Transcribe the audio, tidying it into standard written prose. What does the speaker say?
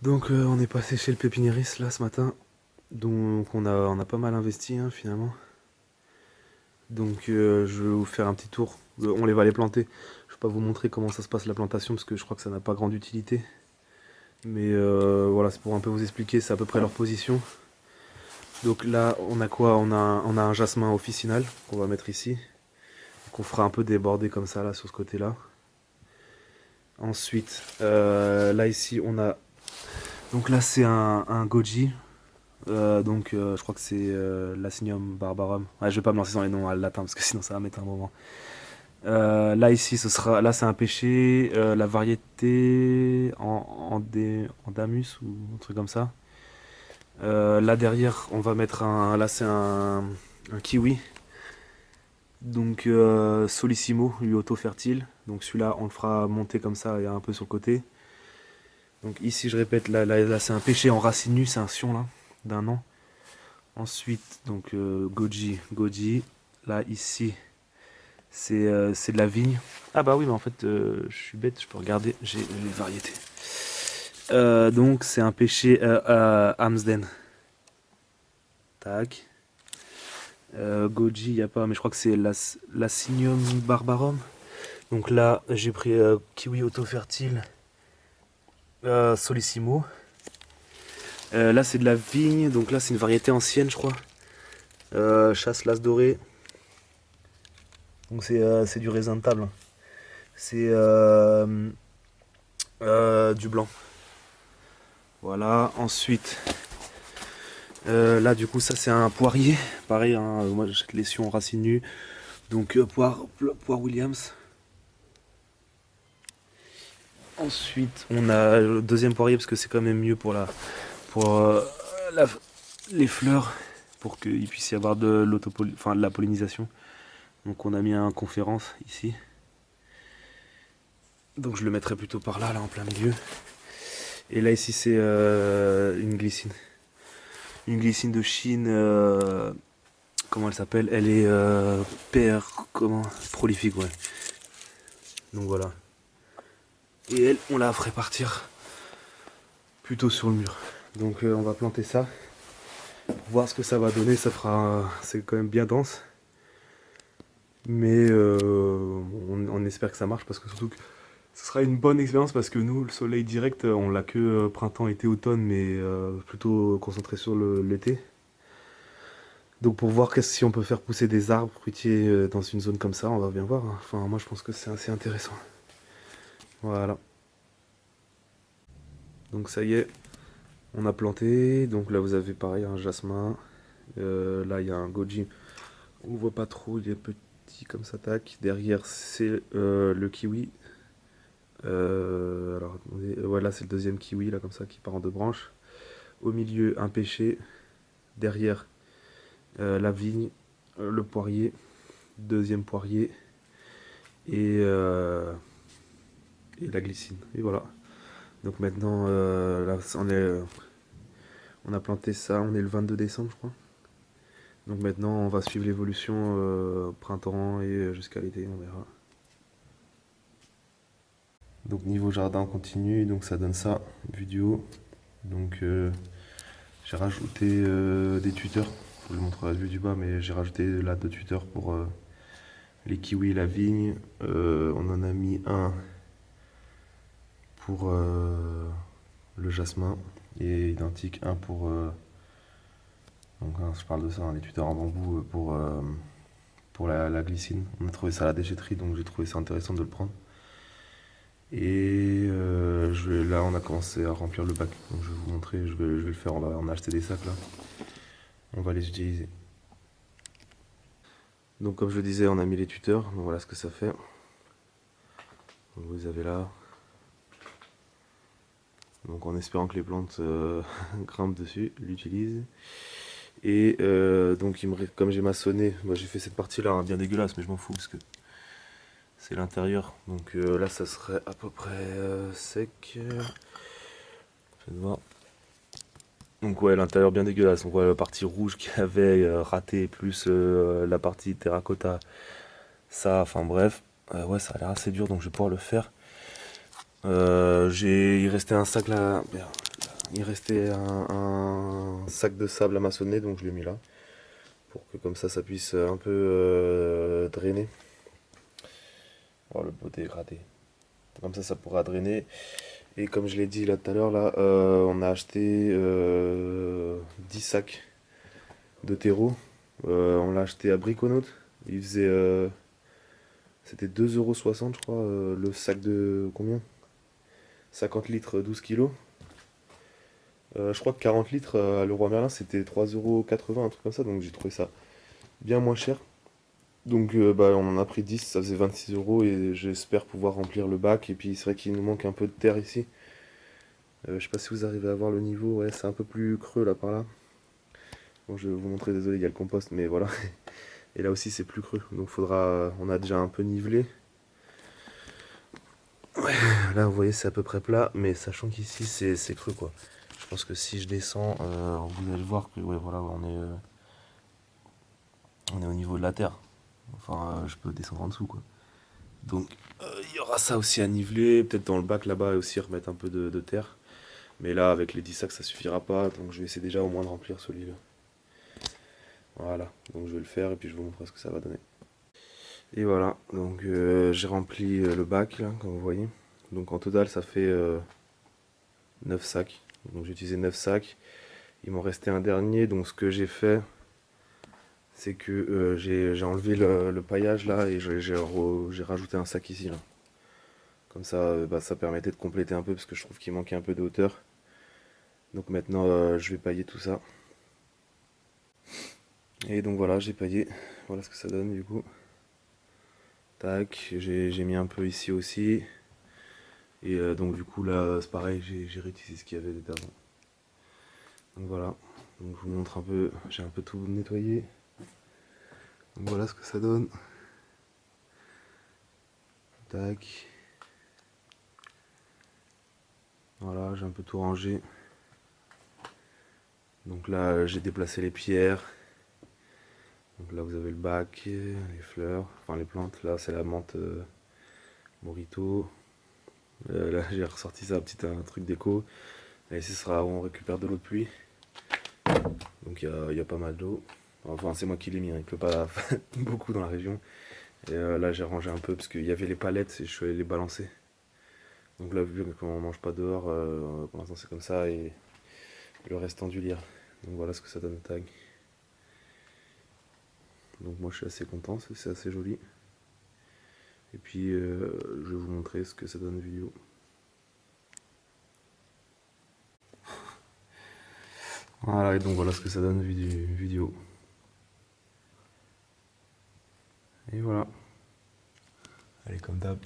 Donc on est passé chez le pépiniériste là ce matin. Donc on a pas mal investi hein, finalement. Donc je vais vous faire un petit tour. On les va les planter. Je vais pas vous montrer comment ça se passe la plantation parce que je crois que ça n'a pas grande utilité. Mais voilà, c'est pour un peu vous expliquer, c'est à peu près leur position. Donc là, on a quoi? On a un jasmin officinal qu'on va mettre ici. Qu'on fera un peu déborder comme ça là sur ce côté-là. Ensuite, là ici, on a. Donc là, c'est un goji. Je crois que c'est l'Assinium barbarum. Ouais, je vais pas me lancer dans les noms à latin parce que sinon ça va mettre un moment. Là ici, là c'est un pêcher, la variété Andamus ou un truc comme ça. Là derrière, on va mettre là c'est un kiwi. Donc Solissimo, lui auto-fertile. Donc celui-là, on le fera monter comme ça et un peu sur le côté. Donc ici, je répète, là c'est un pêcher en racine nue, c'est un sion là, d'un an. Ensuite, donc goji. Là, ici, c'est de la vigne. Ah bah oui, mais en fait, je suis bête, je peux regarder, j'ai les variétés. Donc, c'est un pêcher Amsden. Tac. Goji, il n'y a pas, mais je crois que c'est l'Assinium barbarum. Donc là, j'ai pris kiwi auto-fertile Solissimo. Là, c'est de la vigne, donc là, c'est une variété ancienne, je crois. Chasse l'as doré. Donc c'est du raisin de table. C'est du blanc. Voilà. Ensuite, là du coup ça c'est un poirier. Pareil, hein, moi j'achète les sions racines nues. Donc poire Williams. Ensuite on a le deuxième poirier parce que c'est quand même mieux pour la- les fleurs. Pour qu'il puisse y avoir de la pollinisation. Donc on a mis un conférence ici. Donc je le mettrai plutôt par là, là en plein milieu. Et là ici c'est une glycine. Une glycine de Chine, comment elle s'appelle? Elle est comment? Prolifique, ouais. Donc voilà. Et elle, on la ferait partir plutôt sur le mur. Donc on va planter ça. Pour voir ce que ça va donner, c'est quand même bien dense. Mais on espère que ça marche parce que surtout que ce sera une bonne expérience parce que nous, le soleil direct, on l'a que printemps, été, automne, mais plutôt concentré sur l'été. Donc pour voir si on peut faire pousser des arbres fruitiers dans une zone comme ça, on va bien voir, hein. Enfin, moi je pense que c'est assez intéressant. Voilà. Donc ça y est, on a planté. Donc là vous avez pareil un jasmin. Là il y a un goji. On voit pas trop, il est petit comme ça, tac. Derrière c'est le kiwi. Alors attendez, voilà c'est le deuxième kiwi là comme ça qui part en deux branches. Au milieu un pêcher. Derrière la vigne, le poirier, deuxième poirier et la glycine. Et voilà. Donc maintenant, là, on a planté ça, on est le 22 décembre, je crois. Donc maintenant, on va suivre l'évolution printemps et jusqu'à l'été, on verra. Donc niveau jardin continu, donc ça donne ça, vue du haut. Donc j'ai rajouté des tuteurs, je vous le montrerai la vue du bas, mais j'ai rajouté là 2 tuteurs pour les kiwis et la vigne. On en a mis un pour le jasmin et identique un pour donc hein, je parle de ça, hein, les tuteurs en bambou pour la glycine. On a trouvé ça à la déchetterie, donc j'ai trouvé ça intéressant de le prendre. Et là, on a commencé à remplir le bac. Donc je vais vous montrer, je vais le faire. On a acheté des sacs là. On va les utiliser. Donc comme je le disais, on a mis les tuteurs. Donc voilà ce que ça fait. Donc, vous avez là. Donc en espérant que les plantes grimpent dessus, l'utilisent. Et donc comme j'ai maçonné, moi j'ai fait cette partie là hein, bien dégueulasse, mais je m'en fous parce que c'est l'intérieur. Donc là ça serait à peu près sec. Faites voir. Donc ouais, l'intérieur bien dégueulasse. On voit la partie rouge qu'il avait raté, plus la partie terracotta. Ça, enfin bref. Ouais, ça a l'air assez dur, donc je vais pouvoir le faire. Il restait un sac là. Merde, Il restait un sac de sable amassonné, donc je l'ai mis là. Pour que comme ça puisse un peu drainer. Oh, le beau dégradé. Comme ça pourra drainer. Et comme je l'ai dit là tout à l'heure, là, on a acheté 10 sacs de terreau. On l'a acheté à Briconote. Il faisait. C'était 2,60 € je crois, le sac de combien? 50 litres, 12 kilos. Je crois que 40 litres à Leroy Merlin c'était 3,80 €, un truc comme ça, donc j'ai trouvé ça bien moins cher. Donc bah, on en a pris 10, ça faisait 26 € et j'espère pouvoir remplir le bac. Et puis c'est vrai qu'il nous manque un peu de terre ici. Je sais pas si vous arrivez à voir le niveau, ouais, c'est un peu plus creux là par là. Bon, je vais vous montrer, désolé, il y a le compost, mais voilà. Et là aussi c'est plus creux, donc faudra, on a déjà un peu nivelé. Là vous voyez c'est à peu près plat, mais sachant qu'ici c'est creux quoi. Je pense que si je descends, vous allez voir que ouais, voilà, on est au niveau de la terre. Enfin, je peux descendre en dessous quoi. Donc il y aura ça aussi à niveler, peut-être dans le bac là-bas aussi remettre un peu de terre. Mais là avec les 10 sacs ça suffira pas, donc je vais essayer déjà au moins de remplir celui-là. Voilà, donc je vais le faire et puis je vous montrerai ce que ça va donner. Et voilà, donc j'ai rempli le bac là, comme vous voyez. Donc en total ça fait 9 sacs. Donc j'ai utilisé 9 sacs. Il m'en restait un dernier, donc ce que j'ai fait, c'est que j'ai enlevé le paillage là et j'ai rajouté un sac ici là. Comme ça, bah, ça permettait de compléter un peu parce que je trouve qu'il manquait un peu de hauteur. Donc maintenant je vais pailler tout ça. Et donc voilà, j'ai paillé. Voilà ce que ça donne du coup. Tac, j'ai mis un peu ici aussi. Et donc du coup là c'est pareil, j'ai réutilisé ce qu'il y avait d'avant. Donc voilà, donc je vous montre un peu, j'ai un peu tout nettoyé. Donc voilà ce que ça donne. Tac. Voilà, j'ai un peu tout rangé. Donc là j'ai déplacé les pierres. Donc là vous avez le bac, les fleurs, enfin les plantes. Là c'est la menthe Morito. Là j'ai ressorti ça, un truc déco. Et ici ce sera où on récupère de l'eau de pluie. Donc il y a pas mal d'eau. Enfin c'est moi qui l'ai mis, hein. Il pleut pas beaucoup dans la région. Et là j'ai rangé un peu parce qu'il y avait les palettes et je suis allé les balancer. Donc là vu qu'on mange pas dehors, pour l'instant c'est comme ça et le restant du lire. Donc voilà ce que ça donne au tag. Donc moi je suis assez content, c'est assez joli. Et puis je vais vous montrer ce que ça donne vidéo. Voilà, et donc voilà ce que ça donne vidéo. Et voilà. Allez, comme d'hab.